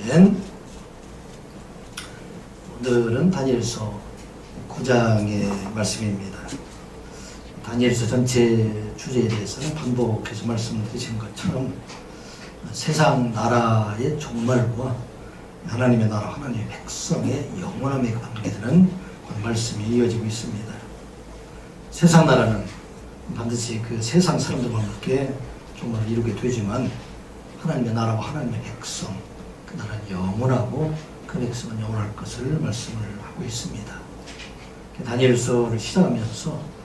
아멘. 오늘은 다니엘서 9장의 말씀입니다. 다니엘서 전체 주제에 대해서는 반복해서 말씀드리신 것처럼 세상 나라의 종말과 하나님의 나라, 하나님의 백성의 영원함에 관계되는 말씀이 이어지고 있습니다. 세상 나라는 반드시 그 세상 사람들과 함께 종말을 이루게 되지만 하나님의 나라와 하나님의 백성, 그 나라는 영원하고 그 백성은 영원할 것을 말씀을 하고 있습니다. 다니엘서를 시작하면서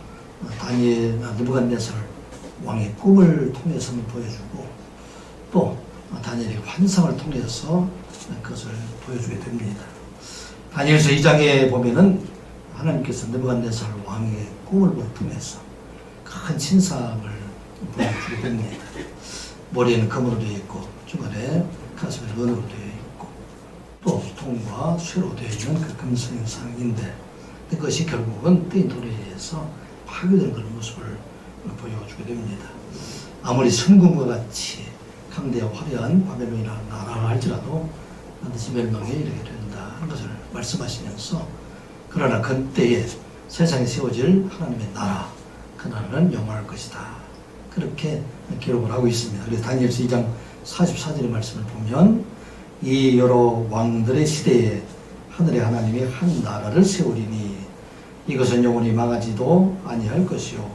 느부갓네살 왕의 꿈을 통해서 보여주고 또 다니엘의 환상을 통해서 그것을 보여주게 됩니다. 다니엘서 2장에 보면은 하나님께서 느부갓네살 왕의 꿈을 통해서 큰 신상을 보여주게 됩니다. 머리에는 금으로 되어 있고 중간에 가슴에 은으로 되어 있고 또铜과 쇠로 되어 있는 그 금성상인데 그것이 결국은 뜨인 돌에 의해서 파괴되는 그런 모습을 보여주게 됩니다. 아무리 성군과 같이 강대하고 화려한 바벨론이라는 나라를 할지라도 반드시 멸망에 이르게 된다 하는 것을 말씀하시면서 그러나 그때에 세상에 세워질 하나님의 나라, 그 나라는 영원할 것이다. 그렇게 기록을 하고 있습니다. 그래서 다니엘서 2장 44절의 말씀을 보면 이 여러 왕들의 시대에 하늘의 하나님이 한 나라를 세우리니 이것은 영원히 망하지도 아니할 것이요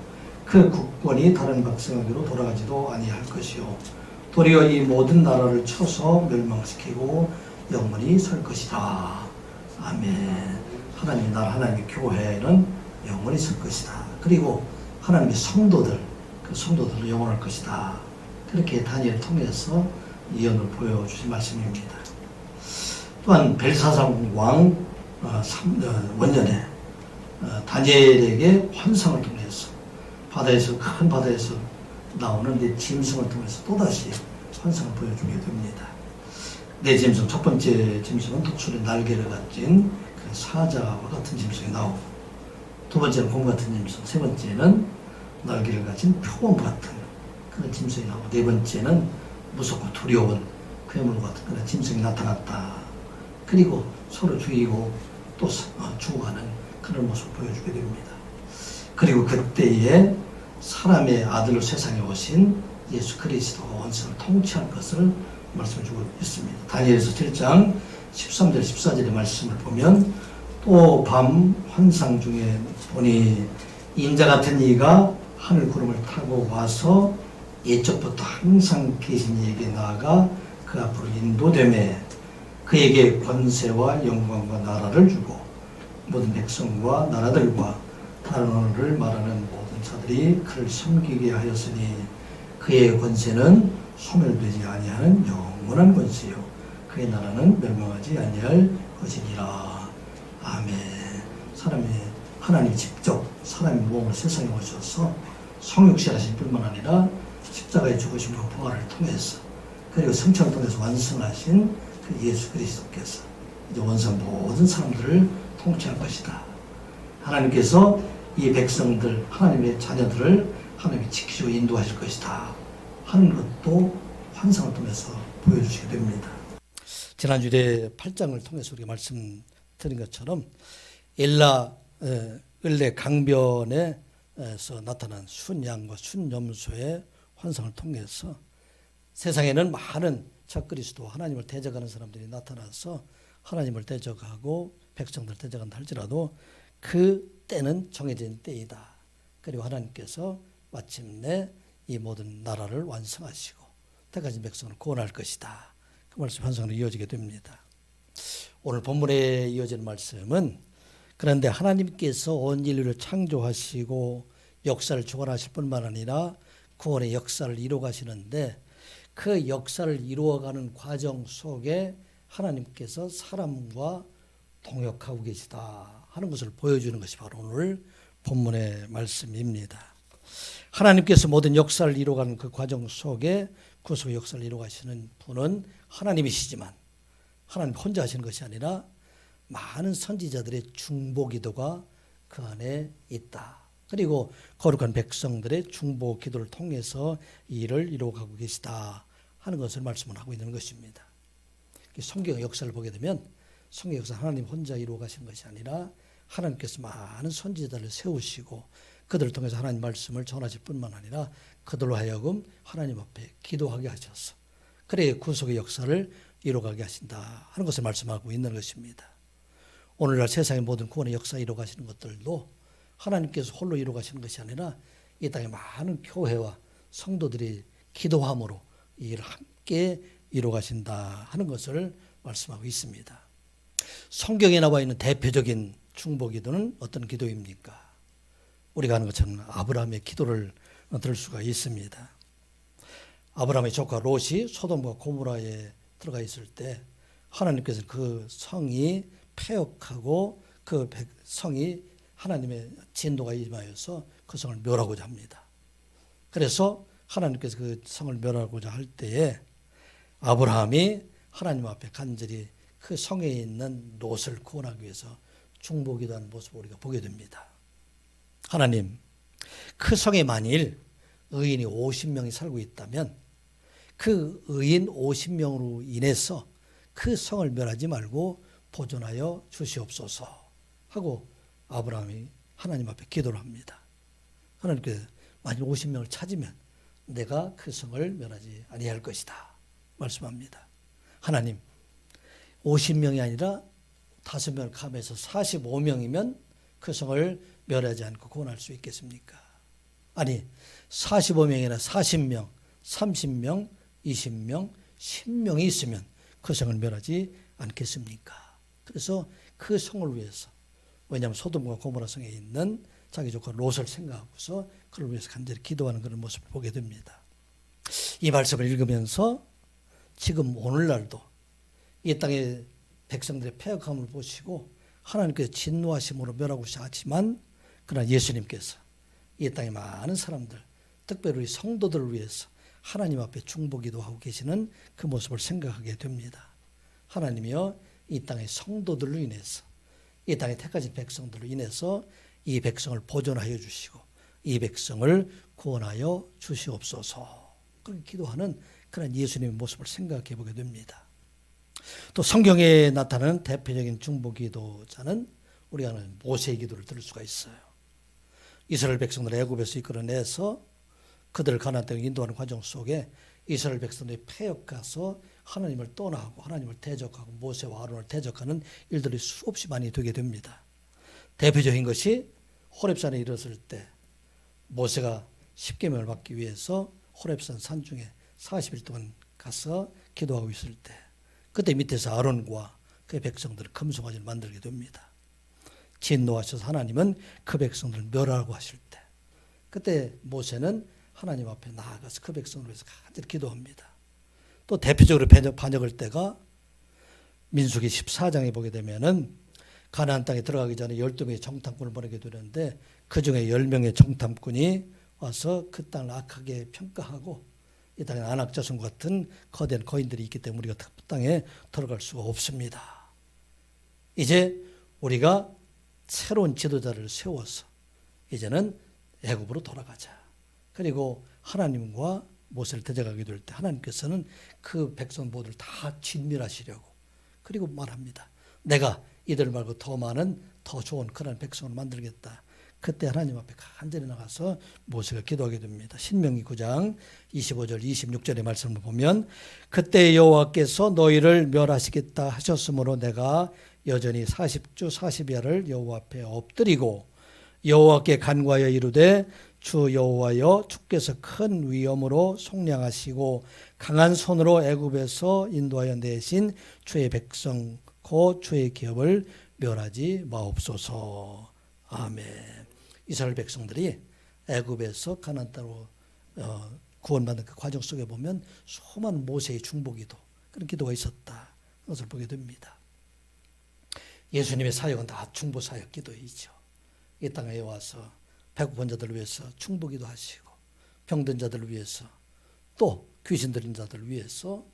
그 국권이 다른 백성에게로 돌아가지도 아니할 것이요 도리어 이 모든 나라를 쳐서 멸망시키고 영원히 설 것이다. 아멘. 하나님의 나라, 하나님의 교회는 영원히 설 것이다. 그리고 하나님의 성도들, 그 성도들은 영원할 것이다. 그렇게 다니엘을 통해서 예언을 보여주신 말씀입니다. 또한 벨사살 왕 원년에 다니엘에게 환상을 통해서 큰 바다에서 나오는 짐승을 통해서 또다시 환상을 보여주게 됩니다. 네 짐승, 첫 번째 짐승은 독수리 날개를 가진 그 사자와 같은 짐승이 나오고 두 번째는 곰 같은 짐승, 세 번째는 날개를 가진 표범 같은 그런 짐승이 나오고 네 번째는 무섭고 두려운 괴물 같은 그런 짐승이 나타났다. 그리고 서로 죽이고 또 죽어가는 그런 모습을 보여주게 됩니다. 그리고 그때에 사람의 아들로 세상에 오신 예수 그리스도가 원수를 통치할 것을 말씀해주고 있습니다. 다니엘서 7장 13절 14절의 말씀을 보면 또 밤 환상 중에 보니 인자 같은 이가 하늘 구름을 타고 와서 옛적부터 항상 계신 이에게 나아가 그 앞으로 인도되매 그에게 권세와 영광과 나라를 주고 모든 백성과 나라들과 다른 언어를 말하는 모든 자들이 그를 섬기게 하였으니 그의 권세는 소멸되지 아니하는 영원한 권세요 그의 나라는 멸망하지 아니할 것이니라. 아멘. 하나님이 직접 사람의 몸으로 세상에 오셔서 성육신하신 뿐만 아니라 십자가의 죽으심과 부활을 통해서 그리고 성천을 통해서 완성하신 그 예수 그리스도께서 이제 원성 모든 사람들을 통치할 것이다. 하나님께서 이 백성들, 하나님의 자녀들을 하나님이 지키시고 인도하실 것이다 하는 것도 환상을 통해서 보여주시게 됩니다. 지난주에 8장을 통해서 우리가 말씀드린 것처럼 을레 강변에서 나타난 순양과 순염소의 환상을 통해서 세상에는 많은 적그리스도 하나님을 대적하는 사람들이 나타나서 하나님을 대적하고 백성들을 대적한다 할지라도 그 때는 정해진 때이다. 그리고 하나님께서 마침내 이 모든 나라를 완성하시고 택하신 백성을 구원할 것이다. 그 말씀 환상으로 이어지게 됩니다. 오늘 본문에 이어지는 말씀은 그런데 하나님께서 온 인류를 창조하시고 역사를 주관하실 뿐만 아니라 구원의 역사를 이루어가시는데 그 역사를 이루어가는 과정 속에 하나님께서 사람과 동역하고 계시다 하는 것을 보여주는 것이 바로 오늘 본문의 말씀입니다. 하나님께서 모든 역사를 이루어가는 그 과정 속에 구속의 역사를 이루어가시는 분은 하나님이시지만 하나님 혼자 하시는 것이 아니라 많은 선지자들의 중보기도가 그 안에 있다. 그리고 거룩한 백성들의 중보기도를 통해서 이 일을 이루어가고 계시다 하는 것을 말씀을 하고 있는 것입니다. 성경의 역사를 보게 되면 성경 역사 하나님 혼자 이루어 가신 것이 아니라 하나님께서 많은 선지자들을 세우시고 그들을 통해서 하나님 말씀을 전하실 뿐만 아니라 그들로 하여금 하나님 앞에 기도하게 하셔서 그래 구속의 역사를 이루어가게 하신다 하는 것을 말씀하고 있는 것입니다. 오늘날 세상의 모든 구원의 역사 이루어 가시는 것들도 하나님께서 홀로 이루어 가시는 것이 아니라 이 땅에 많은 교회와 성도들이 기도함으로 이 일을 함께 이루어 가신다 하는 것을 말씀하고 있습니다. 성경에 나와 있는 대표적인 중보기도는 어떤 기도입니까? 우리가 아는 것처럼 아브라함의 기도를 들을 수가 있습니다. 아브라함의 조카 롯이 소돔과 고모라에 들어가 있을 때 하나님께서 그 성이 폐역하고 그 성이 하나님의 진노가 임하여서 그 성을 멸하고자 합니다. 그래서 하나님께서 그 성을 멸하고자 할 때에 아브라함이 하나님 앞에 간절히 그 성에 있는 롯을 구원하기 위해서 중보기도하는 모습을 우리가 보게 됩니다. 하나님, 그 성에 만일 의인이 50명이 살고 있다면 그 의인 50명으로 인해서 그 성을 멸하지 말고 보존하여 주시옵소서 하고 아브라함이 하나님 앞에 기도를 합니다. 하나님께서 만일 50명을 찾으면 내가 그 성을 멸하지 아니할 것이다 말씀합니다. 하나님, 50명이 아니라 5명을 감해서 45명이면 그 성을 멸하지 않고 구원할 수 있겠습니까? 아니 45명이나 40명, 30명, 20명, 10명이 있으면 그 성을 멸하지 않겠습니까? 그래서 그 성을 위해서, 왜냐하면 소돔과 고모라 성에 있는 자기 조카 롯을 생각하고서 그를 위해서 간절히 기도하는 그런 모습을 보게 됩니다. 이 말씀을 읽으면서 지금 오늘날도 이 땅의 백성들의 패역함을 보시고 하나님께서 진노하심으로 멸하고자 하지만 그러나 예수님께서 이 땅의 많은 사람들, 특별히 우리 성도들을 위해서 하나님 앞에 중보기도하고 계시는 그 모습을 생각하게 됩니다. 하나님이여 이 땅의 성도들로 인해서 이 땅에 택하신 백성들로 인해서 이 백성을 보존하여 주시고 이 백성을 구원하여 주시옵소서. 그렇게 기도하는 그런 예수님의 모습을 생각해 보게 됩니다. 또 성경에 나타나는 대표적인 중보기도자는 우리가 아는 모세의 기도를 들을 수가 있어요. 이스라엘 백성들을 애굽에서 이끌어내서 그들을 가나안 땅에 인도하는 과정 속에 이스라엘 백성들이 패역가서 하나님을 떠나고 하나님을 대적하고 모세와 아론을 대적하는 일들이 수없이 많이 되게 됩니다. 대표적인 것이 호렙산에 이르렀을 때 모세가 십계명을 받기 위해서 호렙산 산중에 40일 동안 가서 기도하고 있을 때 그때 밑에서 아론과 그의 백성들을 금송아지를 만들게 됩니다. 진노하셔서 하나님은 그 백성들을 멸하라고 하실 때 그때 모세는 하나님 앞에 나아가서 그 백성을 위해서 간절히 기도합니다. 또 대표적으로 반역할 때가 민수기 14장에 보게 되면은 가나안 땅에 들어가기 전에 12명의 정탐꾼을 보내게 되는데 그 중에 10명의 정탐꾼이 와서 그 땅을 악하게 평가하고 이 땅에 안악자손 같은 거대한 거인들이 있기 때문에 우리가 그 땅에 들어갈 수가 없습니다. 이제 우리가 새로운 지도자를 세워서 이제는 애굽으로 돌아가자. 그리고 하나님과 모세를 대적하게 될 때 하나님께서는 그 백성 모두를 다 진멸하시려고 그리고 말합니다. 내가 이들 말고 더 많은 더 좋은 그런 백성을 만들겠다. 그때 하나님 앞에 간절히 나가서 모세가 기도하게 됩니다. 신명기 9장 25절 26절의 말씀을 보면 그때 여호와께서 너희를 멸하시겠다 하셨으므로 내가 여전히 40주 40야를 여호와 앞에 엎드리고 여호와께 간구하여 이르되 주 여호와여 주께서 큰 위엄으로 속량하시고 강한 손으로 애굽에서 인도하여 내신 주의 백성 곧 주의 기업을 멸하지 마옵소서. 아멘. 이스라엘 백성들이 애굽에서 가나안 땅으로 구원받는 그 과정 속에 보면 수많은 모세의 중보기도 그런 기도가 있었다. 그것을 보게 됩니다. 예수님의 사역은 다 중보사역 기도이죠. 이 땅에 와서 배고픈 자들을 위해서 중보기도 하시고 병든 자들을 위해서 또 귀신 들린 자들을 위해서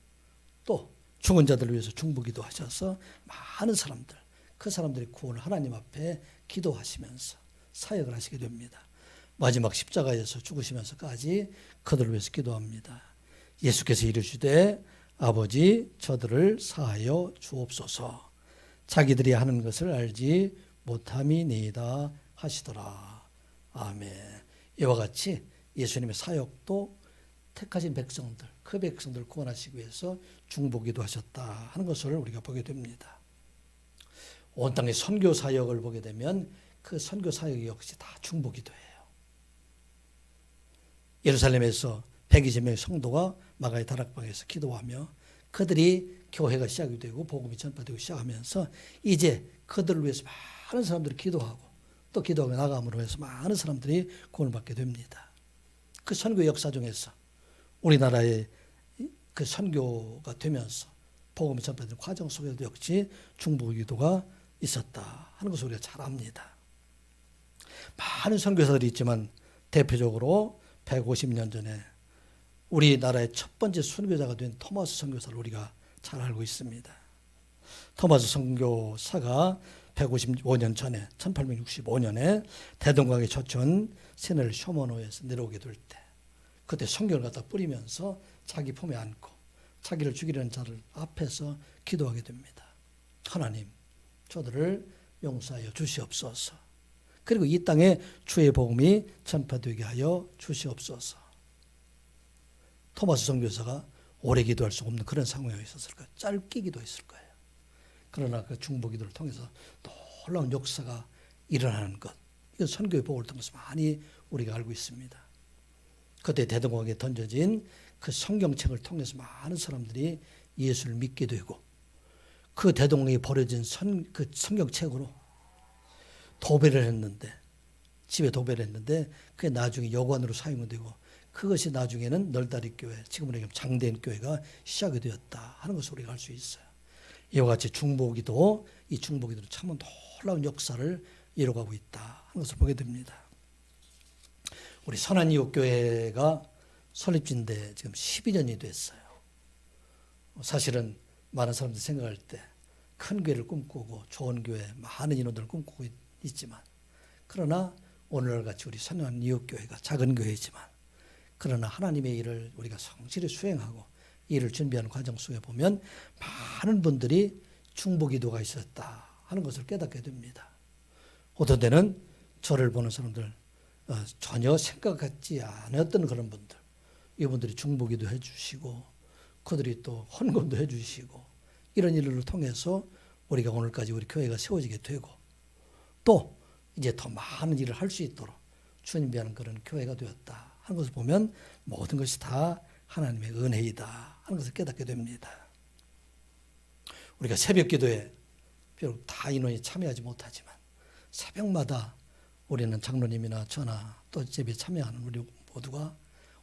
또 죽은 자들을 위해서 중보기도 하셔서 많은 사람들 그 사람들의 구원을 하나님 앞에 기도하시면서 사역을 하시게 됩니다. 마지막 십자가에서 죽으시면서까지 그들을 위해서 기도합니다. 예수께서 이르시되 아버지 저들을 사하여 주옵소서. 자기들이 하는 것을 알지 못함이니이다 하시더라. 아멘. 이와 같이 예수님의 사역도 택하신 백성들, 그 백성들을 구원하시기 위해서 중보기도 하셨다 하는 것을 우리가 보게 됩니다. 온 땅의 선교 사역을 보게 되면 그 선교 사역 역시 다 중보기도예요. 예루살렘에서 120명의 성도가 마가의 다락방에서 기도하며 그들이 교회가 시작이 되고 복음이 전파되고 시작하면서 이제 그들을 위해서 많은 사람들이 기도하고 또 기도하고 나감으로 해서 많은 사람들이 구원을 받게 됩니다. 그 선교 역사 중에서 우리나라의 그 선교가 되면서 복음이 전파되는 과정 속에도 역시 중보기도가 있었다 하는 것을 우리가 잘 압니다. 많은 선교사들이 있지만 대표적으로 150년 전에 우리나라의 첫 번째 선교사가 된 토마스 선교사를 우리가 잘 알고 있습니다. 토마스 선교사가 155년 전에 1865년에 대동강의 저천 세넬 쇼머노에서 내려오게 될 때 그때 성경을 갖다 뿌리면서 자기 품에 안고 자기를 죽이려는 자를 앞에서 기도하게 됩니다. 하나님, 저들을 용서하여 주시옵소서. 그리고 이 땅에 주의 복음이 전파되게 하여 주시옵소서. 토마스 선교사가 오래 기도할 수 없는 그런 상황에 있었을 거예요. 짧게 기도했을 거예요. 그러나 그 중보기도를 통해서 놀라운 역사가 일어나는 것, 이건 선교의 복을 통해서 많이 우리가 알고 있습니다. 그때 대동강에 던져진 그 성경책을 통해서 많은 사람들이 예수를 믿게 되고 그 대동강에 버려진 그 성경책으로 도배를 했는데 집에 도배를 했는데 그게 나중에 여관으로 사용이 되고 그것이 나중에는 널다리 교회, 지금으로 얘기하면 장대인 교회가 시작이 되었다 하는 것을 우리가 알 수 있어요. 이와 같이 중보기도, 이 중보기도는 참 놀라운 역사를 이뤄가고 있다 하는 것을 보게 됩니다. 우리 선한이웃교회가 설립진데 지금 12년이 됐어요. 사실은 많은 사람들이 생각할 때 큰 교회를 꿈꾸고 좋은 교회, 많은 인원들을 꿈꾸고 있지만 그러나 오늘날 같이 우리 선한이웃교회가 작은 교회이지만 그러나 하나님의 일을 우리가 성실히 수행하고 일을 준비하는 과정 속에 보면 많은 분들이 중보기도가 있었다 하는 것을 깨닫게 됩니다. 어떤 때는 저를 보는 사람들 전혀 생각하지 않았던 그런 분들, 이분들이 중보기도 해주시고 그들이 또 헌금도 해주시고 이런 일을 통해서 우리가 오늘까지 우리 교회가 세워지게 되고 또 이제 더 많은 일을 할 수 있도록 준비하는 그런 교회가 되었다 하는 것을 보면 모든 것이 다 하나님의 은혜이다 하는 것을 깨닫게 됩니다. 우리가 새벽 기도에 비록 다 인원이 참여하지 못하지만 새벽마다 우리는 장로님이나 저나 또 예배에 참여하는 우리 모두가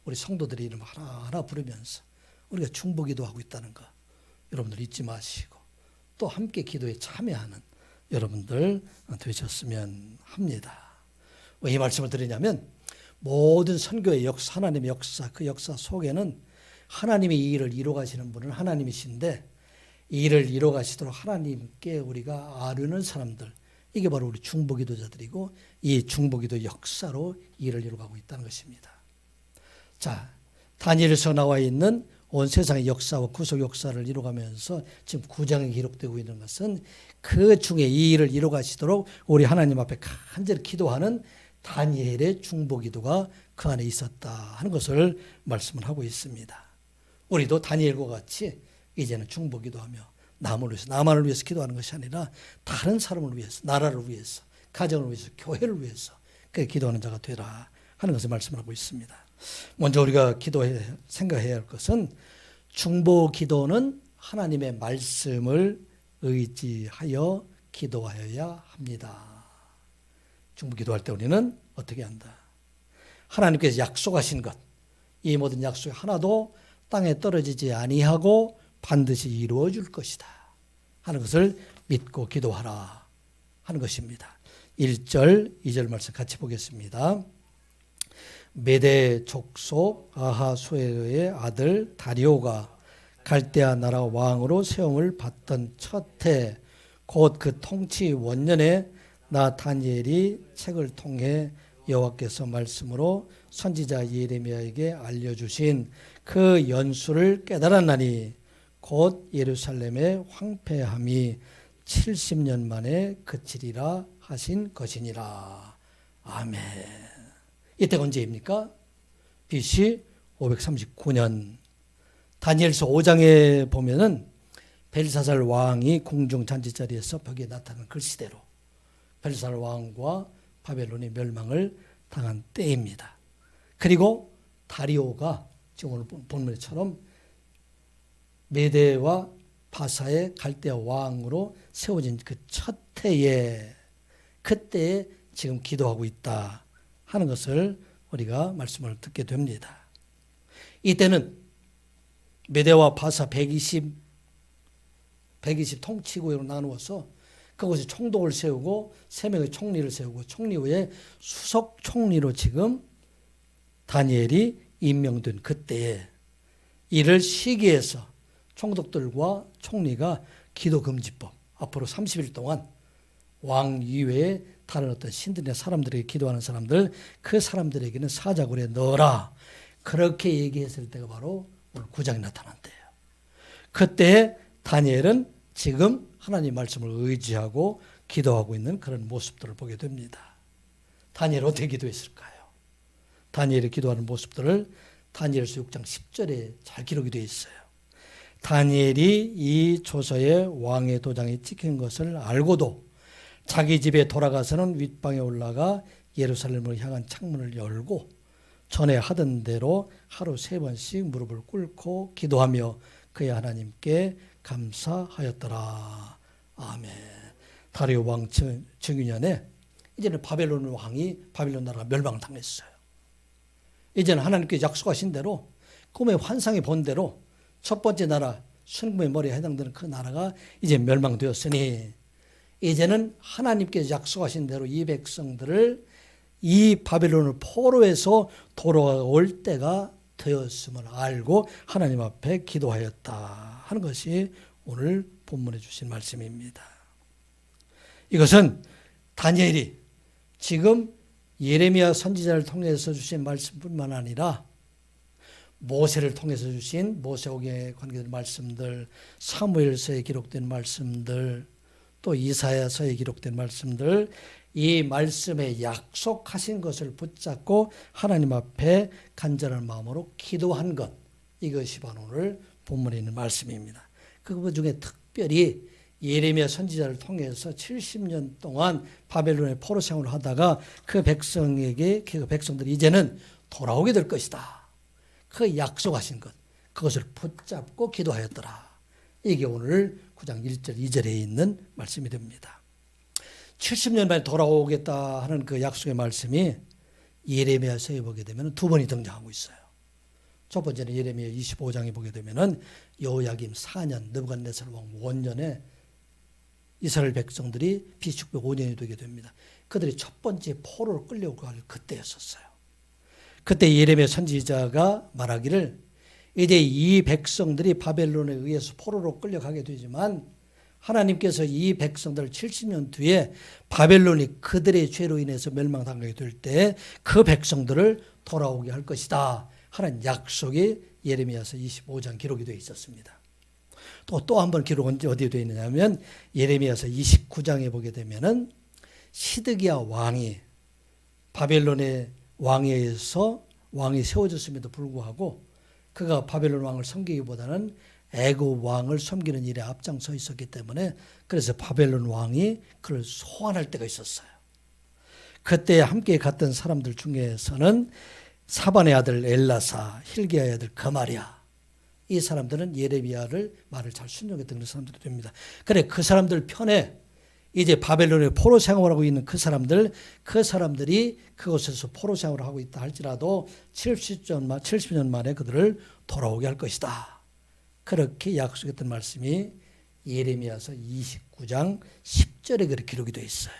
우리 성도들의 이름 하나하나 부르면서 우리가 중보기도하고 있다는 거 여러분들 잊지 마시고 또 함께 기도에 참여하는 여러분들 되셨으면 합니다. 왜 이 말씀을 드리냐면 모든 선교의 역사, 하나님의 역사, 그 역사 속에는 하나님이 이 일을 이루어가시는 분은 하나님이신데 이 일을 이루어가시도록 하나님께 우리가 아뢰는 사람들, 이게 바로 우리 중보기도자들이고 이 중보기도 역사로 이 일을 이루어가고 있다는 것입니다. 자, 다니엘서 나와 있는 온 세상의 역사와 구속 역사를 이루어가면서 지금 9장에 기록되고 있는 것은 그 중에 이 일을 이루어가시도록 우리 하나님 앞에 간절히 기도하는 다니엘의 중보기도가 그 안에 있었다 하는 것을 말씀을 하고 있습니다. 우리도 다니엘과 같이 이제는 중보기도하며 남을 위해서, 나만을 위해서 기도하는 것이 아니라 다른 사람을 위해서, 나라를 위해서, 가정을 위해서, 교회를 위해서 그 기도하는 자가 되라 하는 것을 말씀하고 있습니다. 먼저 우리가 생각해야 할 것은 중보기도는 하나님의 말씀을 의지하여 기도하여야 합니다. 중보기도할 때 우리는 어떻게 한다? 하나님께서 약속하신 것, 이 모든 약속이 하나도 땅에 떨어지지 아니하고 반드시 이루어질 것이다 하는 것을 믿고 기도하라 하는 것입니다. 1절, 2절 말씀 같이 보겠습니다. 메대 족속 아하수에의 아들 다리오가 갈대아 나라 왕으로 세움을 받던 첫 해 곧 그 통치 원년에 나 다니엘이 책을 통해 여호와께서 말씀으로 선지자 예레미야에게 알려주신 그 연수를 깨달았나니 곧 예루살렘의 황폐함이 70년 만에 그치리라 하신 것이니라. 아멘. 이때가 언제입니까? BC 539년. 다니엘서 5장에 보면은 벨사살 왕이 궁중 잔치 자리에서 벽에 나타난 글씨대로 벨사살 왕과 바벨론의 멸망을 당한 때입니다. 그리고 다리오가 지금 오늘 본문처럼 메대와 바사의 갈대아 왕으로 세워진 그 첫 해에 그때에 지금 기도하고 있다 하는 것을 우리가 말씀을 듣게 됩니다. 이때는 메대와 바사 120 통치구역으로 나누어서 그곳에 총독을 세우고 3명의 총리를 세우고 총리 외에 수석 총리로 지금 다니엘이 임명된 그때에 이를 시기해서 총독들과 총리가 기도금지법 앞으로 30일 동안 왕 이외에 다른 어떤 신들이나 사람들에게 기도하는 사람들 그 사람들에게는 사자굴에 넣어라 그렇게 얘기했을 때가 바로 오늘 9장에 나타난대요. 그때 다니엘은 지금 하나님 말씀을 의지하고 기도하고 있는 그런 모습들을 보게 됩니다. 다니엘 어떻게 기도했을까요? 다니엘이 기도하는 모습들을 다니엘서 6장 10절에 잘 기록이 되어 있어요. 다니엘이 이 조서에 왕의 도장이 찍힌 것을 알고도 자기 집에 돌아가서는 윗방에 올라가 예루살렘을 향한 창문을 열고 전에 하던 대로 하루 3번씩 무릎을 꿇고 기도하며 그의 하나님께 감사하였더라. 아멘. 다리오 왕 증위년에 이제는 바벨론 왕이 바벨론 나라가 멸망당했어요. 이제는 하나님께 약속하신 대로 꿈의 환상에 본 대로 첫 번째 나라 순금의 머리에 해당되는 그 나라가 이제 멸망되었으니 이제는 하나님께서 약속하신 대로 이 백성들을 이 바벨론을 포로해서 돌아올 때가 되었음을 알고 하나님 앞에 기도하였다 하는 것이 오늘 본문에 주신 말씀입니다. 이것은 다니엘이 지금 예레미야 선지자를 통해서 주신 말씀뿐만 아니라 모세를 통해서 주신 모세오경에 관계된 말씀들, 사무엘서에 기록된 말씀들, 또 이사야서에 기록된 말씀들, 이 말씀에 약속하신 것을 붙잡고 하나님 앞에 간절한 마음으로 기도한 것, 이것이 바로 오늘 본문에 있는 말씀입니다. 그 중에 특별히 예레미야 선지자를 통해서 70년 동안 바벨론의 포로 생활을 하다가 그 백성에게 그 백성들이 이제는 돌아오게 될 것이다. 그 약속하신 것, 그것을 붙잡고 기도하였더라. 이게 오늘 9장 1절 2절에 있는 말씀이 됩니다. 70년 만에 돌아오겠다 하는 그 약속의 말씀이 예레미야서에 보게 되면 2번이 등장하고 있어요. 첫 번째는 예레미야 25장에 보게 되면 여호야김 4년 느부갓네살 왕 원년에 이스라엘 백성들이 BC 605년이 되게 됩니다. 그들이 첫 번째 포로를 끌려갈 그때였었어요. 그때 예레미야 선지자가 말하기를 이제 이 백성들이 바벨론에 의해서 포로로 끌려가게 되지만 하나님께서 이 백성들을 70년 뒤에 바벨론이 그들의 죄로 인해서 멸망당하게 될 때 그 백성들을 돌아오게 할 것이다 하는 약속이 예레미야서 25장 기록이 되어 있었습니다. 또 한 번 기록은 어디에 되어 있느냐면 예레미야서 29장에 보게 되면은 시드기야 왕이 바벨론의 왕에서 왕이 세워졌음에도 불구하고 그가 바벨론 왕을 섬기기보다는 애굽 왕을 섬기는 일에 앞장서 있었기 때문에 그래서 바벨론 왕이 그를 소환할 때가 있었어요. 그때 함께 갔던 사람들 중에서는 사반의 아들 엘라사, hil기야의 아들 그마리야, 이 사람들은 예레미야를 말을 잘 순종했던 그런 사람들이 됩니다. 그래 그 사람들 편에 이제 바벨론의 포로 생활하고 있는 그 사람들이 그곳에서 포로 생활을 하고 있다 할지라도 70년 만에 그들을 돌아오게 할 것이다. 그렇게 약속했던 말씀이 예레미야서 29장 10절에 그렇게 기록이 되어 있어요.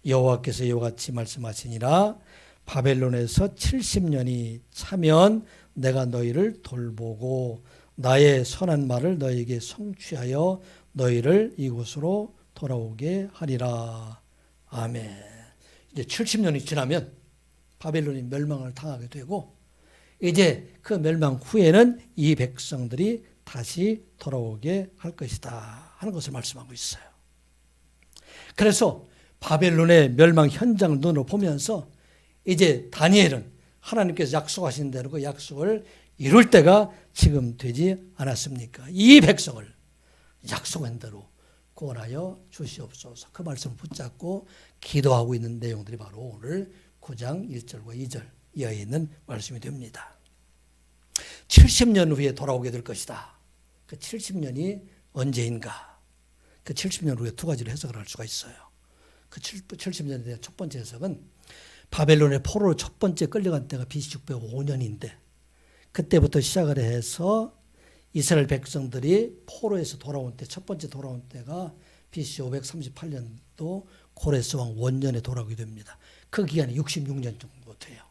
여호와께서 이와 같이 말씀하시니라 바벨론에서 70년이 차면 내가 너희를 돌보고 나의 선한 말을 너희에게 성취하여 너희를 이곳으로 돌아오게 하리라. 아멘. 이제 70년이 지나면 바벨론이 멸망을 당하게 되고 이제 그 멸망 후에는 이 백성들이 다시 돌아오게 할 것이다 하는 것을 말씀하고 있어요. 그래서 바벨론의 멸망 현장을 눈으로 보면서 이제 다니엘은 하나님께서 약속하신 대로 그 약속을 이룰 때가 지금 되지 않았습니까? 이 백성을 약속한 대로 구원하여 주시옵소서. 그 말씀을 붙잡고 기도하고 있는 내용들이 바로 오늘 9장 1절과 2절 이하에 있는 말씀이 됩니다. 70년 후에 돌아오게 될 것이다. 그 70년이 언제인가? 그 70년 후에 두 가지로 해석을 할 수가 있어요. 그 70년에 대한 첫 번째 해석은 바벨론의 포로로 첫 번째 끌려간 때가 BC 605년인데 그때부터 시작을 해서 이스라엘 백성들이 포로에서 돌아온 때, 첫 번째 돌아온 때가 BC 538년도 고레스 왕 원년에 돌아오게 됩니다. 그 기간이 66년 정도 돼요.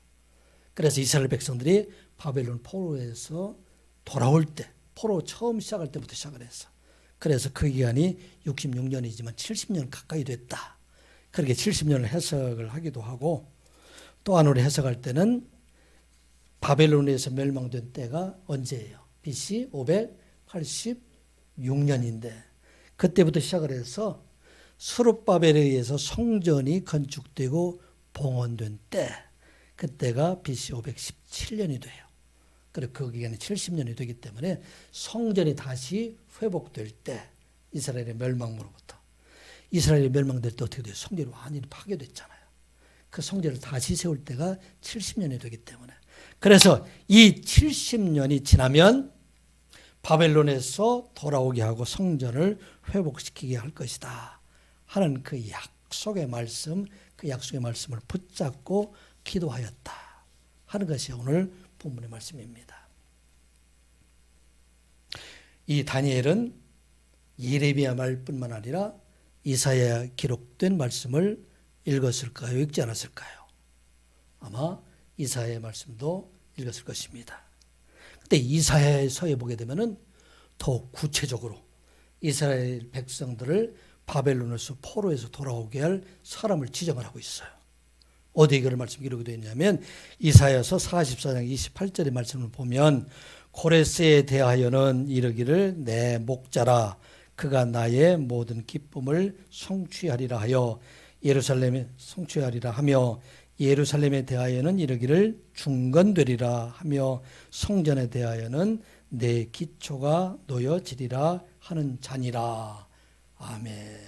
그래서 이스라엘 백성들이 바벨론 포로에서 돌아올 때, 포로 처음 시작할 때부터 시작을 했어. 그래서 그 기간이 66년이지만 70년 가까이 됐다. 그렇게 70년을 해석을 하기도 하고 또 하나로 해석할 때는 바벨론에서 멸망된 때가 언제예요? BC 586년인데 그때부터 시작을 해서 스룹바벨에 의해서 성전이 건축되고 봉헌된 때 그때가 BC 517년이 돼요. 그리고 그 기간이 70년이 되기 때문에 성전이 다시 회복될 때 이스라엘의 멸망으로부터 이스라엘이 멸망될 때 어떻게 돼요? 성전이 완전히 파괴됐잖아요. 그 성전을 다시 세울 때가 70년이 되기 때문에 그래서 이 70년이 지나면 바벨론에서 돌아오게 하고 성전을 회복시키게 할 것이다 하는 그 약속의 말씀, 그 약속의 말씀을 붙잡고 기도하였다 하는 것이 오늘 본문의 말씀입니다. 이 다니엘은 예레미야 말뿐만 아니라 이사야에 기록된 말씀을 읽었을까요? 읽지 않았을까요? 아마 이사야의 말씀도 읽었을 것입니다. 그때 이사야서에 보게 되면은 더 구체적으로 이스라엘 백성들을 바벨론에서 포로에서 돌아오게 할 사람을 지정을 하고 있어요. 어디에 그런 말씀이 기록이 되어 있냐면 이사야서 44장 28절의 말씀을 보면 고레스에 대하여는 이르기를 내 목자라 그가 나의 모든 기쁨을 성취하리라 하여 예루살렘에 성취하리라 하며 예루살렘에 대하여는 이르기를 중건되리라 하며 성전에 대하여는 내 기초가 놓여지리라 하는 자니라. 아멘.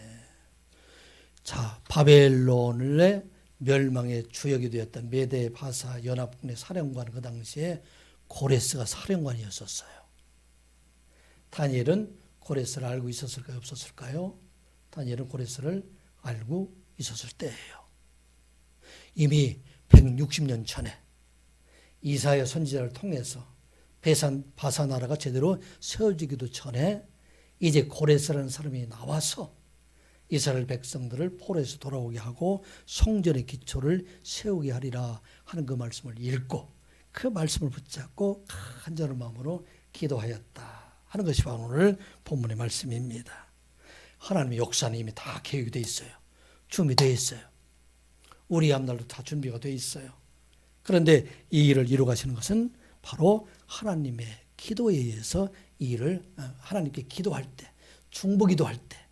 자, 바벨론의 멸망의 주역이 되었던 메대 바사 연합군의 사령관 그 당시에 고레스가 사령관이었었어요. 다니엘은 고레스를 알고 있었을까요? 없었을까요? 다니엘은 고레스를 알고 있었을 때예요. 이미 160년 전에 이사야 선지자를 통해서 바사 나라가 제대로 세워지기도 전에 이제 고레스라는 사람이 나와서 이스라엘 백성들을 포로에서 돌아오게 하고 성전의 기초를 세우게 하리라 하는 그 말씀을 읽고 그 말씀을 붙잡고 간절한 마음으로 기도하였다 하는 것이 바로 오늘 본문의 말씀입니다. 하나님의 역사는 이미 다 계획이 되어 있어요. 준비되어 있어요. 우리 앞날도 다 준비가 되어 있어요. 그런데 이 일을 이루어 가시는 것은 바로 하나님의 기도에 의해서 이 일을 하나님께 기도할 때, 중보기도할 때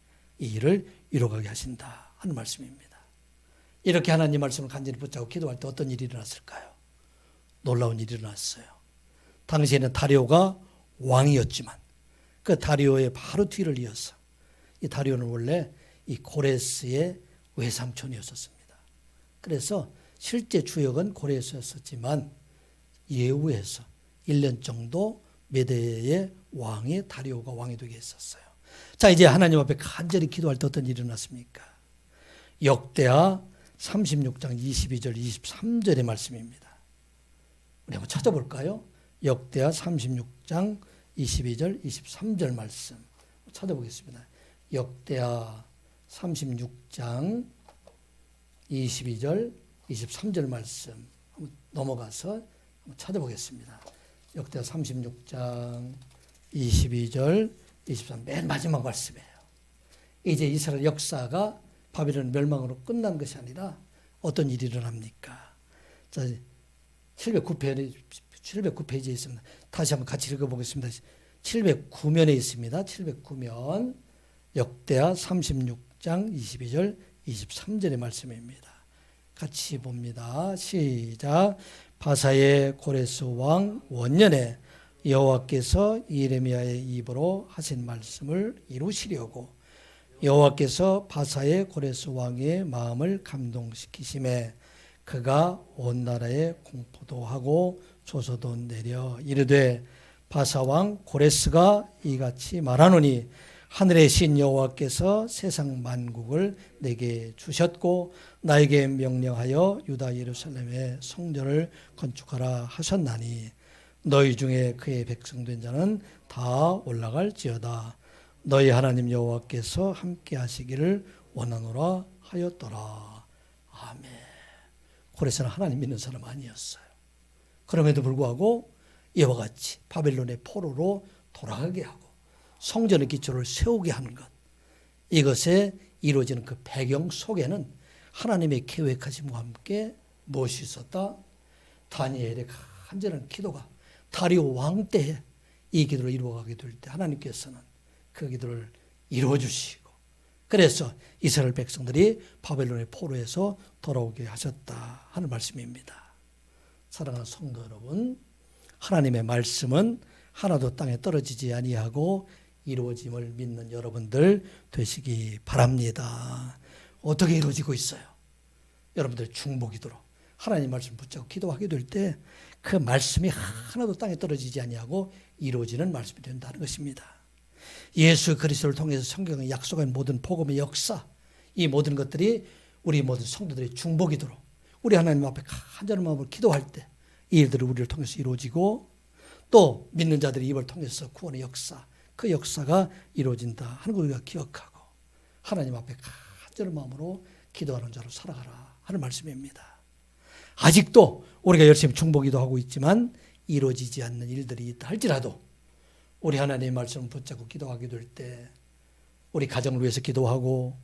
이 일을 이루어가게 하신다 하는 말씀입니다. 이렇게 하나님 말씀을 간절히 붙잡고 기도할 때 어떤 일이 일어났을까요? 놀라운 일이 일어났어요. 당시에는 다리오가 왕이었지만 그 다리오의 바로 뒤를 이어서 이 다리오는 원래 이 고레스의 외삼촌이었습니다. 그래서 실제 주역은 고레스였었지만 예후에서 1년 정도 메대의 왕이 다리오가 왕이 되게 했었어요. 자, 이제 하나님 앞에 간절히 기도할 때 어떤 일이 일어났습니까? 역대하 36장 22절 23절의 말씀입니다. 우리 한번 찾아볼까요? 역대하 36장 22절 23절 말씀 찾아보겠습니다. 역대하 36장 22절 23절 말씀 한번 넘어가서 한번 찾아보겠습니다. 역대하 36장 22절 23 맨 마지막 말씀이에요. 이제 이스라엘 역사가 바벨론 멸망으로 끝난 것이 아니라 어떤 일이 일어납니까? 자, 709페이지에 있습니다. 다시 한번 같이 읽어보겠습니다. 709면에 있습니다. 709면 역대하 36장 22절 23절의 말씀입니다. 같이 봅니다. 시작. 바사의 고레스 왕 원년에 여호와께서 예레미야의 입으로 하신 말씀을 이루시려고 여호와께서 바사의 고레스 왕의 마음을 감동시키심에 그가 온 나라에 공포도 하고 조서도 내려 이르되 바사 왕 고레스가 이같이 말하노니 하늘의 신 여호와께서 세상 만국을 내게 주셨고 나에게 명령하여 유다 예루살렘의 성전을 건축하라 하셨나니 너희 중에 그의 백성된 자는 다 올라갈지어다. 너희 하나님 여호와께서 함께 하시기를 원하노라 하였더라. 아멘. 고레스는 하나님 믿는 사람 아니었어요. 그럼에도 불구하고 이와 같이 바벨론의 포로로 돌아가게 하고 성전의 기초를 세우게 하는 것, 이것에 이루어지는 그 배경 속에는 하나님의 계획하심과 함께 무엇이 있었다? 다니엘의 간절한 기도가 다리오 왕 때에 이 기도를 이루어가게 될 때 하나님께서는 그 기도를 이루어주시고 그래서 이스라엘 백성들이 바벨론의 포로에서 돌아오게 하셨다 하는 말씀입니다. 사랑하는 성도 여러분, 하나님의 말씀은 하나도 땅에 떨어지지 아니하고 이루어짐을 믿는 여러분들 되시기 바랍니다. 어떻게 이루어지고 있어요? 여러분들 중보기도로 하나님 말씀 붙잡고 기도하게 될 때 그 말씀이 하나도 땅에 떨어지지 아니하고 이루어지는 말씀이 된다는 것입니다. 예수 그리스도를 통해서 성경에 약속한 모든 복음의 역사, 이 모든 것들이 우리 모든 성도들의 중보기도로 우리 하나님 앞에 간절한 마음으로 기도할 때 이 일들이 우리를 통해서 이루어지고 또 믿는 자들의 입을 통해서 구원의 역사, 그 역사가 이루어진다 하는 걸 우리가 기억하고 하나님 앞에 간절한 마음으로 기도하는 자로 살아가라 하는 말씀입니다. 아직도 우리가 열심히 중보기도 하고 있지만 이루어지지 않는 일들이 있다 할지라도 우리 하나님의 말씀을 붙잡고 기도하게 될 때 우리 가정을 위해서 기도하고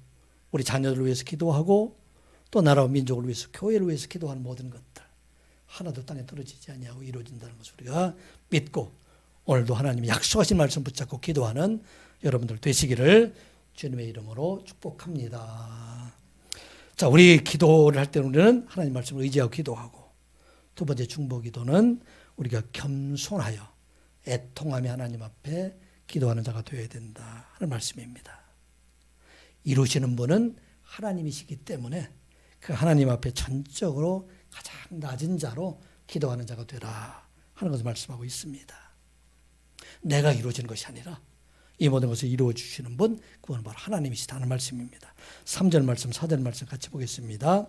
우리 자녀들을 위해서 기도하고 또 나라와 민족을 위해서 교회를 위해서 기도하는 모든 것들 하나도 땅에 떨어지지 아니하고 이루어진다는 것을 우리가 믿고 오늘도 하나님이 약속하신 말씀 붙잡고 기도하는 여러분들 되시기를 주님의 이름으로 축복합니다. 자, 우리 기도를 할 때는 우리는 하나님 말씀을 의지하고 기도하고 두 번째 중보기도는 우리가 겸손하여 애통하며 하나님 앞에 기도하는 자가 되어야 된다 하는 말씀입니다. 이루시는 분은 하나님이시기 때문에 그 하나님 앞에 전적으로 가장 낮은 자로 기도하는 자가 되라 하는 것을 말씀하고 있습니다. 내가 이루어지는 것이 아니라 이 모든 것을 이루어 주시는 분, 그건 바로 하나님이시다는 말씀입니다. 3절 말씀, 4절 말씀 같이 보겠습니다.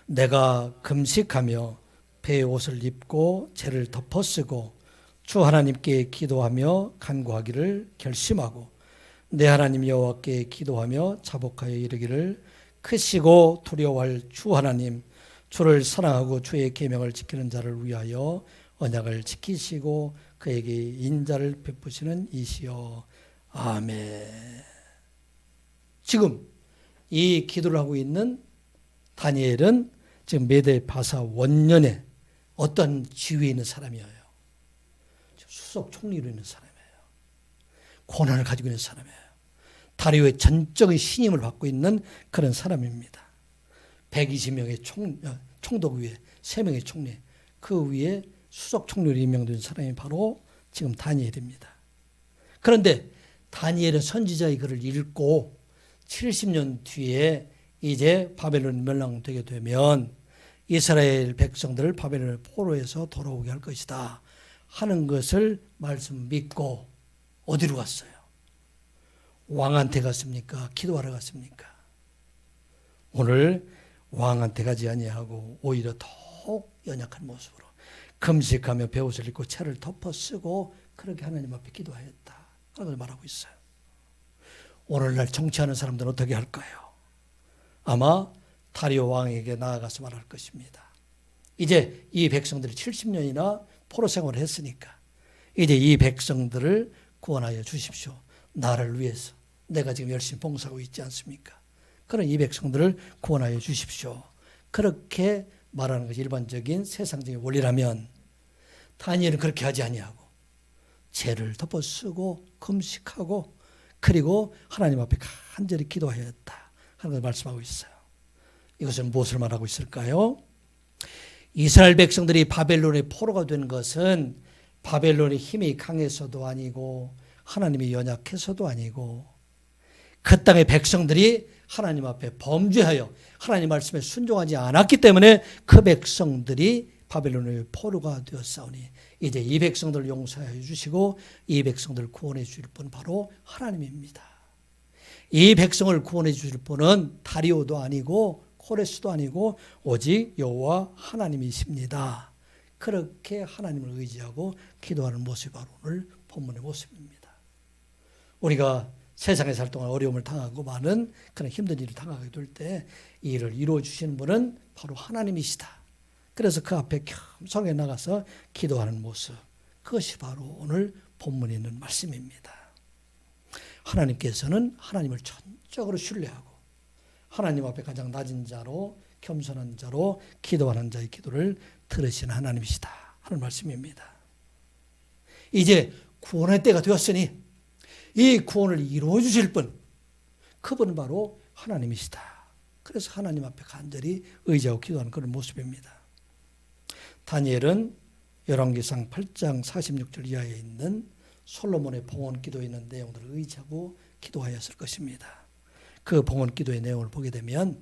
내가 금식하며 배의 옷을 입고 죄를 덮어쓰고 주 하나님께 기도하며 간구하기를 결심하고 내 하나님 여호와께 기도하며 자복하여 이르기를 크시고 두려워할 주 하나님, 주를 사랑하고 주의 계명을 지키는 자를 위하여 언약을 지키시고 그에게 인자를 베푸시는 이시여. 아멘. 지금 이 기도를 하고 있는 다니엘은 지금 메대 바사 원년에 어떤 지위에 있는 사람이에요? 수석 총리로 있는 사람이에요. 권한을 가지고 있는 사람이에요. 다리오의 전적인 신임을 받고 있는 그런 사람입니다. 120명의 총독 위에 3명의 총리, 그 위에 수석 총리로 임명된 사람이 바로 지금 다니엘입니다. 그런데 다니엘은 선지자의 글을 읽고 70년 뒤에 이제 바벨론이 멸망되게 되면 이스라엘 백성들을 바벨론의 포로에서 돌아오게 할 것이다 하는 것을 말씀 믿고 어디로 갔어요? 왕한테 갔습니까? 기도하러 갔습니까? 오늘 왕한테 가지 아니하고 오히려 더욱 연약한 모습으로 금식하며 베옷을 입고 채를 덮어 쓰고 그렇게 하나님 앞에 기도하였다 하는 걸 말하고 있어요. 오늘날 정치하는 사람들은 어떻게 할까요? 아마 다리오 왕에게 나아가서 말할 것입니다. 이제 이 백성들이 70년이나 포로 생활을 했으니까 이제 이 백성들을 구원하여 주십시오. 나를 위해서 내가 지금 열심히 봉사하고 있지 않습니까? 그런 이 백성들을 구원하여 주십시오. 그렇게 말하는 것이 일반적인 세상적인 원리라면 다니엘은 그렇게 하지 아니하고 죄를 덮어쓰고 금식하고 그리고 하나님 앞에 간절히 기도해야 했다 하는 걸 말씀하고 있어요. 이것은 무엇을 말하고 있을까요? 이스라엘 백성들이 바벨론의 포로가 된 것은 바벨론의 힘이 강해서도 아니고 하나님이 연약해서도 아니고 그 땅의 백성들이 하나님 앞에 범죄하여 하나님 말씀에 순종하지 않았기 때문에 그 백성들이 바벨론의 포로가 되었사오니 이제 이 백성들을 용서해 주시고 이 백성들을 구원해 주실 분 바로 하나님입니다. 이 백성을 구원해 주실 분은 다리오도 아니고 코레스도 아니고 오직 여호와 하나님이십니다. 그렇게 하나님을 의지하고 기도하는 모습이 바로 오늘 본문의 모습입니다. 우리가 세상에 살 동안 어려움을 당하고 많은 그런 힘든 일을 당하게 될 때 이 일을 이루어 주시는 분은 바로 하나님이시다. 그래서 그 앞에 겸손하게 나가서 기도하는 모습, 그것이 바로 오늘 본문에 있는 말씀입니다. 하나님께서는 하나님을 전적으로 신뢰하고 하나님 앞에 가장 낮은 자로 겸손한 자로 기도하는 자의 기도를 들으시는 하나님이시다 하는 말씀입니다. 이제 구원의 때가 되었으니 이 구원을 이루어 주실 분, 그분은 바로 하나님이시다. 그래서 하나님 앞에 간절히 의지하고 기도하는 그런 모습입니다. 다니엘은 열왕기상 8장 46절 이하에 있는 솔로몬의 봉헌 기도에 있는 내용들을 의지하고 기도하였을 것입니다. 그 봉헌 기도의 내용을 보게 되면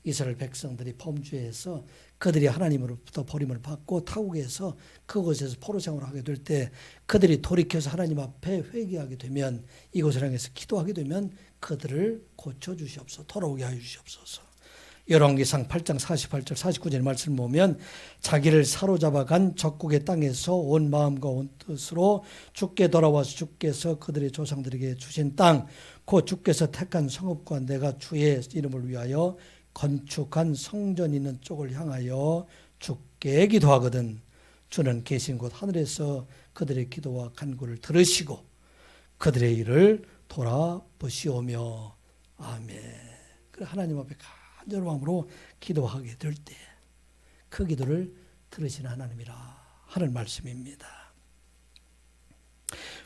이스라엘 백성들이 범죄해서 그들이 하나님으로부터 버림을 받고 타국에서 그곳에서 포로 생활을 하게 될 때 그들이 돌이켜서 하나님 앞에 회개하게 되면 이곳을 향해서 기도하게 되면 그들을 고쳐주시옵소서, 돌아오게 하여 주시옵소서. 열왕기상 8장 48절 49절 말씀을 보면 자기를 사로잡아 간 적국의 땅에서 온 마음과 온 뜻으로 주께 돌아와서 주께서 그들의 조상들에게 주신 땅 곧 주께서 택한 성읍과 내가 주의 이름을 위하여 건축한 성전 있는 쪽을 향하여 주께 기도하거든 주는 계신 곳 하늘에서 그들의 기도와 간구를 들으시고 그들의 일을 돌아보시오며 아멘. 하나님 앞에 간절한 마음으로 기도하게 될 때 그 기도를 들으시는 하나님이라 하는 말씀입니다.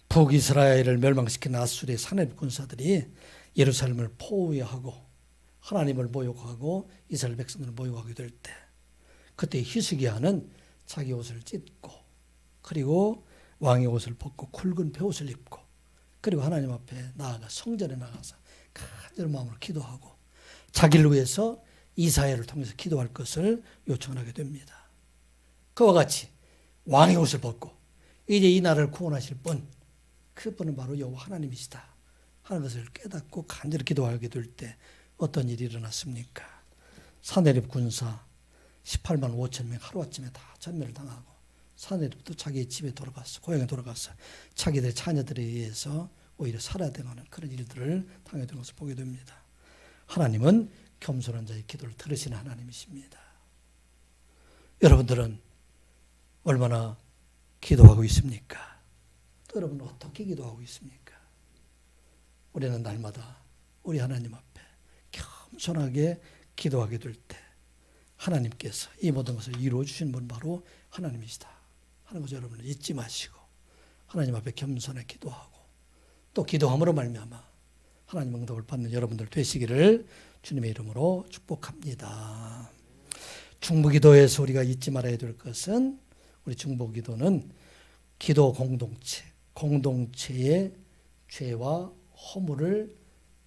북이스라엘을 멸망시킨 아수르의 사내립 군사들이 예루살렘을 포위하고 하나님을 모욕하고 이스라엘 백성들을 모욕하게 될 때 그때 히스기야는 자기 옷을 찢고 그리고 왕의 옷을 벗고 굵은 베옷을 입고 그리고 하나님 앞에 나아가 성전에 나가서 간절한 마음으로 기도하고 자기를 위해서 이사야를 통해서 기도할 것을 요청하게 됩니다. 그와 같이 왕의 옷을 벗고 이제 이 나라를 구원하실 분, 그분은 바로 여호와 하나님이시다 하는 것을 깨닫고 간절히 기도하게 될 때 어떤 일이 일어났습니까? 사내립 군사 18만 5천 명 하루아침에 다 전멸을 당하고 사내립도 자기 집에 돌아갔어, 고향에 돌아갔어. 자기들의 자녀들에 의해서 오히려 살아야 되는 그런 일들을 당하게 된 것을 보게 됩니다. 하나님은 겸손한 자의 기도를 들으시는 하나님이십니다. 여러분들은 얼마나 기도하고 있습니까? 또 여러분은 어떻게 기도하고 있습니까? 우리는 날마다 우리 하나님 앞에 겸손하게 기도하게 될 때 하나님께서 이 모든 것을 이루어 주신 분 바로 하나님이시다 하는 것을 여러분은 잊지 마시고 하나님 앞에 겸손하게 기도하고 또 기도함으로 말미암아 하나님 응답을 받는 여러분들 되시기를 주님의 이름으로 축복합니다. 중보기도에서 우리가 잊지 말아야 될 것은 우리 중보기도는 기도 공동체, 공동체의 죄와 허물을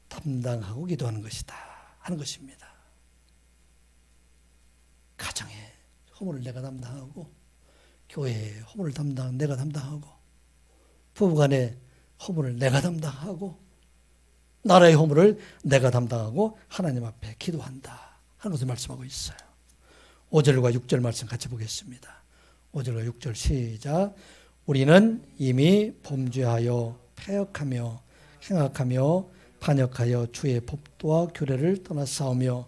담당하고 기도하는 것이다 하는 것입니다. 가정의 허물을 내가 담당하고 교회의 허물을 내가 담당하고 부부간의 허물을 내가 담당하고 나라의 허물을 내가 담당하고 하나님 앞에 기도한다 하는 것을 말씀하고 있어요. 5절과 6절 말씀 같이 보겠습니다. 5절과 6절 시작. 우리는 이미 범죄하여 패역하며 행악하며 반역하여 주의 법도와 규례를 떠나싸우며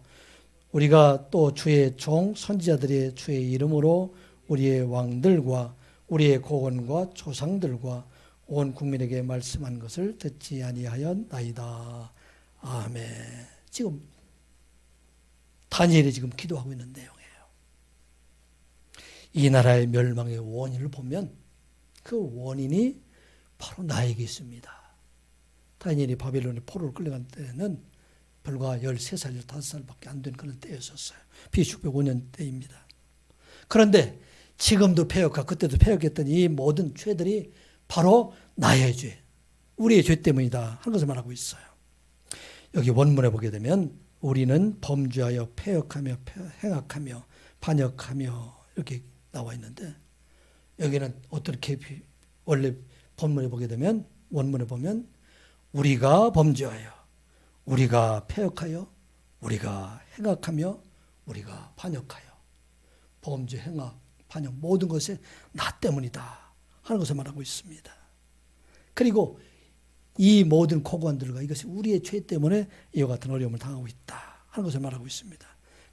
우리가 또 주의 종 선지자들의 주의 이름으로 우리의 왕들과 우리의 고관과 조상들과 온 국민에게 말씀한 것을 듣지 아니하였나이다. 아멘. 지금 다니엘이 지금 기도하고 있는 내용이에요. 이 나라의 멸망의 원인을 보면 그 원인이 바로 나에게 있습니다. 다니엘이 바벨론의 포로로 끌려간 때는 불과 13살, 15살밖에 안 된 그런 때였었어요. B605년 때입니다. 그런데 지금도 패역하고 그때도 패역했던 이 모든 죄들이 바로 나의 죄, 우리의 죄 때문이다 하는 것을 말하고 있어요. 여기 원문에 보게 되면 우리는 범죄하여 패역하며 행악하며 반역하며 이렇게 나와 있는데, 여기는 어떻게 원래 본문에 보게 되면, 원문에 보면 우리가 범죄하여, 우리가 패역하여, 우리가 행악하며, 우리가 반역하여, 범죄, 행악, 반역 모든 것이 나 때문이다 하는 것을 말하고 있습니다. 그리고 이 모든 고관들과 이것이 우리의 죄 때문에 이와 같은 어려움을 당하고 있다 하는 것을 말하고 있습니다.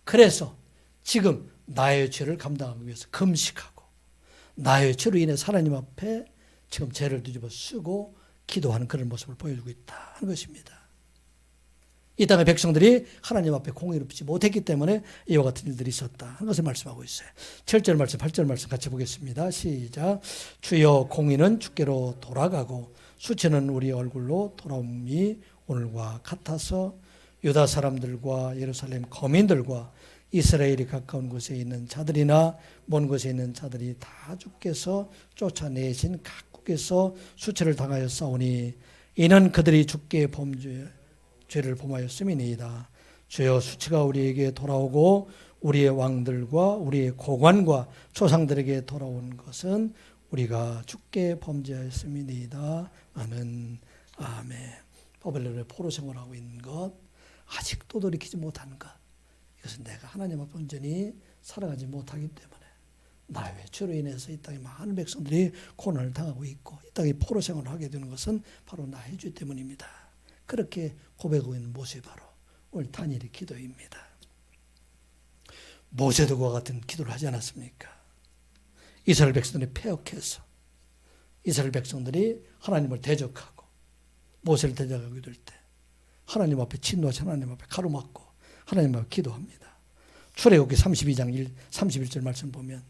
그래서 지금 나의 죄를 감당하기 위해서 금식하고 나의 죄로 인해 하나님 앞에 지금 죄를 뒤집어 쓰고 기도하는 그런 모습을 보여주고 있다 하는 것입니다. 이 땅의 백성들이 하나님 앞에 공의롭지 못했기 때문에 이와 같은 일들이 있었다 하는 것을 말씀하고 있어요. 7절 말씀, 8절 말씀 같이 보겠습니다. 시작. 주여, 공의는 주께로 돌아가고 수치는 우리 얼굴로 돌아옴이 오늘과 같아서 유다 사람들과 예루살렘 거민들과 이스라엘이 가까운 곳에 있는 자들이나 먼 곳에 있는 자들이 다 주께서 쫓아내신 각국에서 수치를 당하여 싸우니 이는 그들이 주께 죄를 범하였음이니이다. 주여, 수치가 우리에게 돌아오고 우리의 왕들과 우리의 고관과 조상들에게 돌아온 것은 우리가 주께 범죄하였음이니이다. 아멘. 아멘. 바벨론의 포로 생활하고 있는 것, 아직도 돌이키지 못하는 것, 이것은 내가 하나님 앞에 온전히 살아가지 못하기 때문에 나의 죄로 인해서 이 땅에 많은 백성들이 고난을 당하고 있고 이 땅에 포로 생활을 하게 되는 것은 바로 나의 죄 때문입니다. 그렇게 고백하고 있는 모습이 바로 오늘 다니엘의 기도입니다. 모세도 그와 같은 기도를 하지 않았습니까? 이스라엘 백성들이 패역해서 이스라엘 백성들이 하나님을 대적하고 모세를 대적하게 될 때 하나님 앞에 진노하시 하나님 앞에 가로막고 하나님 앞에 기도합니다. 출애굽기 32장 31절 말씀 보면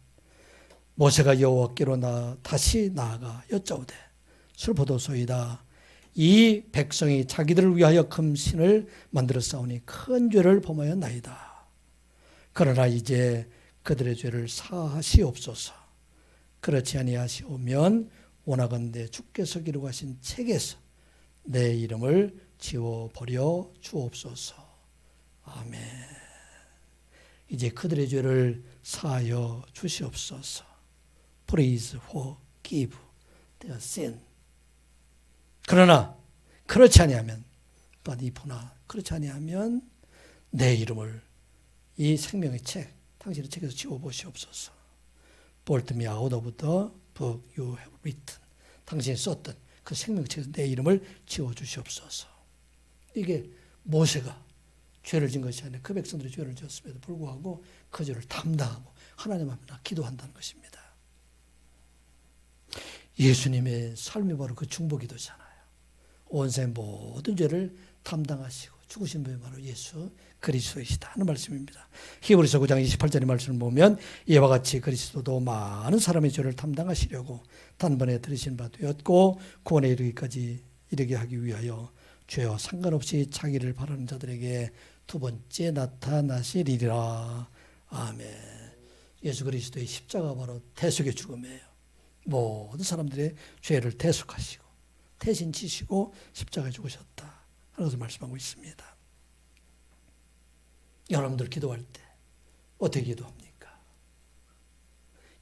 모세가 여호와께로 다시 나아가 여짜오되 슬프도소이다. 이 백성이 자기들을 위하여 금신을 만들어 싸우니 큰 죄를 범하였나이다. 그러나 이제 그들의 죄를 사하시옵소서. 그렇지 아니하시오면 원하건대 주께서 기록하신 책에서 내 이름을 지워버려 주옵소서. 아멘. 이제 그들의 죄를 사하여 주시옵소서. Please forgive their sin. 그러나 그렇지 아니하면, 그렇지 아니하면 내 이름을 이 생명의 책, 당신의 책에서 지워보시옵소서. Blot me out of the book you have written. 당신이 썼던 그 생명의 책에서 내 이름을 지워주시옵소서. 이게 모세가 죄를 진 것이 아니라 그 백성들이 죄를 지었음에도 불구하고 그 죄를 담당하고 하나님 앞에 기도한다는 것입니다. 예수님의 삶이 바로 그 중보기도잖아요. 온 세의 모든 죄를 담당하시고 죽으신 분이 바로 예수 그리스도이시다 하는 말씀입니다. 히브리서 9장 28절의 말씀을 보면 이와 같이 그리스도도 많은 사람의 죄를 담당하시려고 단번에 들으신 바 되었고 구원에 이르게 하기 위하여 죄와 상관없이 자기를 바라는 자들에게 두 번째 나타나시리라. 아멘. 예수 그리스도의 십자가 바로 대속의 죽음이에요. 모든 사람들의 죄를 대속하시고 대신 지시고 십자가에 죽으셨다 하는 것을 말씀하고 있습니다. 여러분들 기도할 때 어떻게 기도합니까?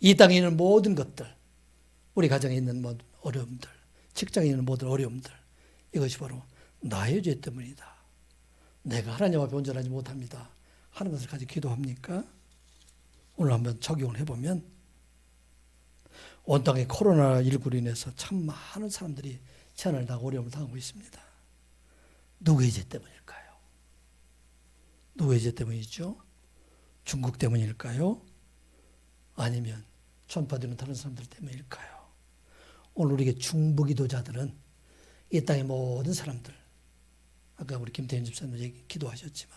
이 땅에 있는 모든 것들, 우리 가정에 있는 모든 어려움들, 직장에 있는 모든 어려움들, 이것이 바로 나의 죄 때문이다. 내가 하나님 앞에 온전하지 못합니다 하는 것을 가지고 기도합니까? 오늘 한번 적용을 해보면 온 땅에 코로나19로 인해서 참 많은 사람들이 재난을 당하고 어려움을 당하고 있습니다. 누구의 죄 때문일까요? 누구의 죄 때문이죠? 중국 때문일까요? 아니면 전파되는 다른 사람들 때문일까요? 오늘 우리에게 중보기도자들은 이 땅의 모든 사람들, 아까 우리 김태현 집사님 기도하셨지만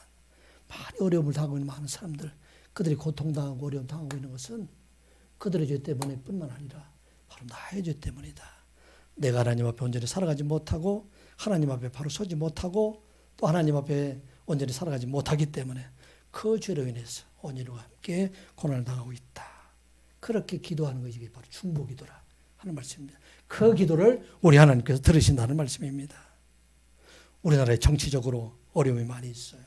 많이 어려움을 당하고 있는 많은 사람들, 그들이 고통당하고 어려움 당하고 있는 것은 그들의 죄 때문에 뿐만 아니라 바로 나의 죄 때문이다. 내가 하나님 앞에 온전히 살아가지 못하고 하나님 앞에 바로 서지 못하고 또 하나님 앞에 온전히 살아가지 못하기 때문에 그 죄로 인해서 온유와 함께 고난을 당하고 있다. 그렇게 기도하는 것이 바로 중보기도라 하는 말씀입니다. 그 기도를 우리 하나님께서 들으신다는 말씀입니다. 우리나라에 정치적으로 어려움이 많이 있어요.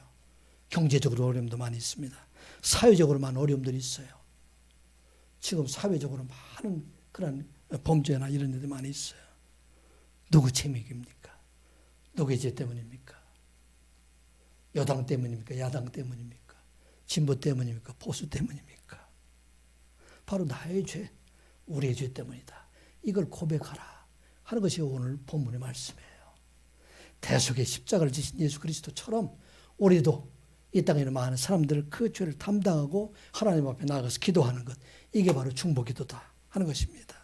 경제적으로 어려움도 많이 있습니다. 사회적으로 많은 어려움들이 있어요. 지금 사회적으로 많은 그런 범죄나 이런 일들이 많이 있어요. 누구 책임입니까? 누구의 죄 때문입니까? 여당 때문입니까? 야당 때문입니까? 진보 때문입니까? 보수 때문입니까? 바로 나의 죄, 우리의 죄 때문이다. 이걸 고백하라 하는 것이 오늘 본문의 말씀이에요. 대속의 십자가를 지신 예수 그리스도처럼 우리도 이 땅에 있는 많은 사람들 그 죄를 담당하고 하나님 앞에 나아가서 기도하는 것, 이게 바로 중보기도다 하는 것입니다.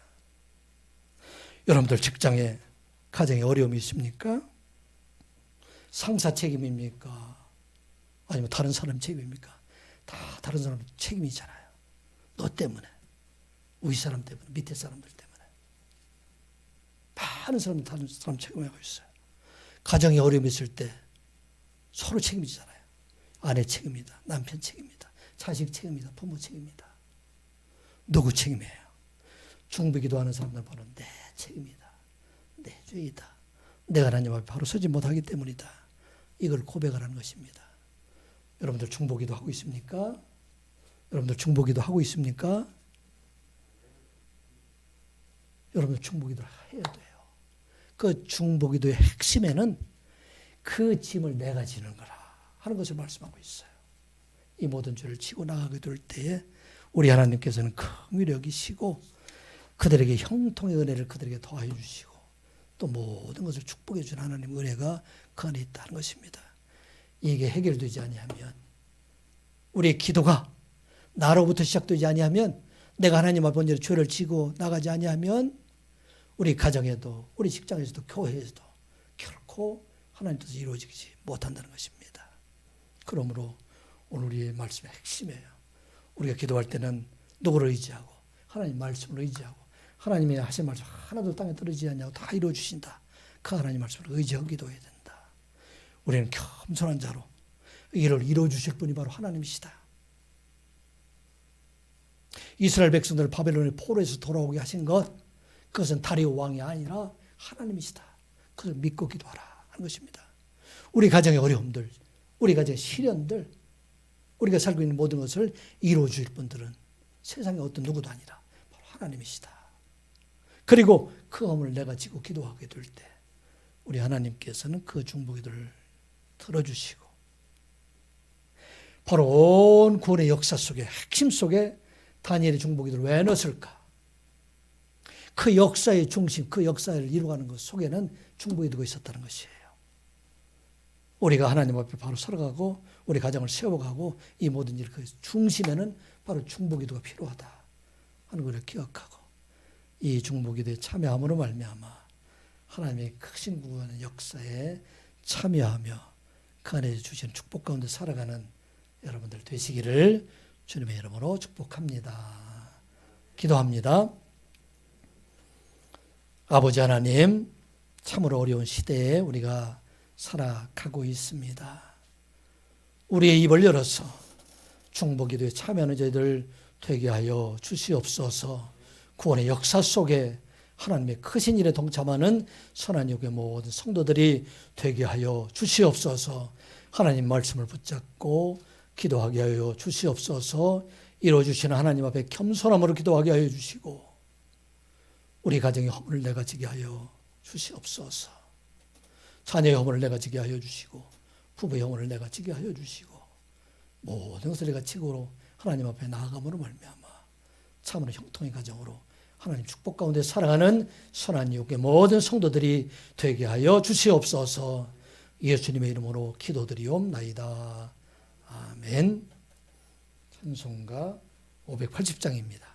여러분들 직장에 가정에 어려움이 있습니까? 상사 책임입니까? 아니면 다른 사람 책임입니까? 다 다른 사람 책임이잖아요. 너 때문에, 우리 사람 때문에, 밑에 사람들 때문에 많은 사람들 다른 사람 책임하고 있어요. 가정에 어려움이 있을 때 서로 책임이잖아요. 아내 책임이다, 남편 책임이다, 자식 책임이다, 부모 책임이다. 누구 책임이에요? 중보기도 하는 사람들 바로 내 책임이다, 내 죄이다, 내가 하나님 앞에 바로 서지 못하기 때문이다. 이걸 고백하라는 것입니다. 여러분들 중보기도 하고 있습니까? 여러분들 중보기도 하고 있습니까? 여러분들 중보기도를 해야 돼요. 그 중보기도의 핵심에는 그 짐을 내가 지는 거라 하는 것을 말씀하고 있어요. 이 모든 죄를 지고 나가게 될 때에 우리 하나님께서는 큰 위력이시고 그들에게 형통의 은혜를 그들에게 더하여 주시고 또 모든 것을 축복해 준 하나님의 은혜가 그 안에 있다는 것입니다. 이게 해결되지 아니하면, 우리의 기도가 나로부터 시작되지 아니하면, 내가 하나님 앞에 온전히 죄를 지고 나가지 아니하면 우리 가정에도 우리 직장에서도 교회에서도 결코 하나님 뜻이 이루어지지 못한다는 것입니다. 그러므로 오늘 우리의 말씀의 핵심이에요. 우리가 기도할 때는 누구를 의지하고 하나님 말씀을 의지하고 하나님의 하신 말씀 하나도 땅에 떨어지지 않냐고 다 이루어 주신다. 그 하나님 말씀을 의지하고 기도해야 된다. 우리는 겸손한 자로 이를 이루어 주실 분이 바로 하나님이시다. 이스라엘 백성들을 바벨론의 포로에서 돌아오게 하신 것, 그것은 다리오 왕이 아니라 하나님이시다. 그것을 믿고 기도하라 하는 것입니다. 우리 가정의 어려움들, 우리 가정의 시련들, 우리가 살고 있는 모든 것을 이루어 주실 분들은 세상에 어떤 누구도 아니라 바로 하나님이시다. 그리고 그 허물을 내가 지고 기도하게 될 때 우리 하나님께서는 그 중보기도를 들어주시고 바로 온 구원의 역사 속에, 핵심 속에 다니엘의 중보기도를 왜 넣었을까? 그 역사의 중심, 그 역사를 이루어가는 것 속에는 중보기도가 있었다는 것이에요. 우리가 하나님 앞에 바로 살아가고 우리 가정을 세워가고 이 모든 일 그 중심에는 바로 중보기도가 필요하다 하는 것을 기억하고 이 중보기도에 참여함으로 말미암아 하나님의 크신 구원의 역사에 참여하며 그 안에 주시는 축복 가운데 살아가는 여러분들 되시기를 주님의 이름으로 축복합니다. 기도합니다. 아버지 하나님, 참으로 어려운 시대에 우리가 살아가고 있습니다. 우리의 입을 열어서 중보기도에 참여하는 저희들 되게 하여 주시옵소서. 구원의 역사 속에 하나님의 크신 일에 동참하는 선한 영의 모든 성도들이 되게 하여 주시옵소서. 하나님 말씀을 붙잡고 기도하게 하여 주시옵소서. 이루어주시는 하나님 앞에 겸손함으로 기도하게 하여 주시고 우리 가정의 허물을 내가 지게 하여 주시옵소서. 자녀의 허물을 내가 지게 하여 주시고 부부의 허물을 내가 지게 하여 주시고 모든 것을 내가 지고로 하나님 앞에 나아감으로 말미암아 참으로 형통의 가정으로 하나님 축복 가운데 살아가는 선한 육의 모든 성도들이 되게 하여 주시옵소서. 예수님의 이름으로 기도드리옵나이다. 아멘. 찬송가 580장입니다.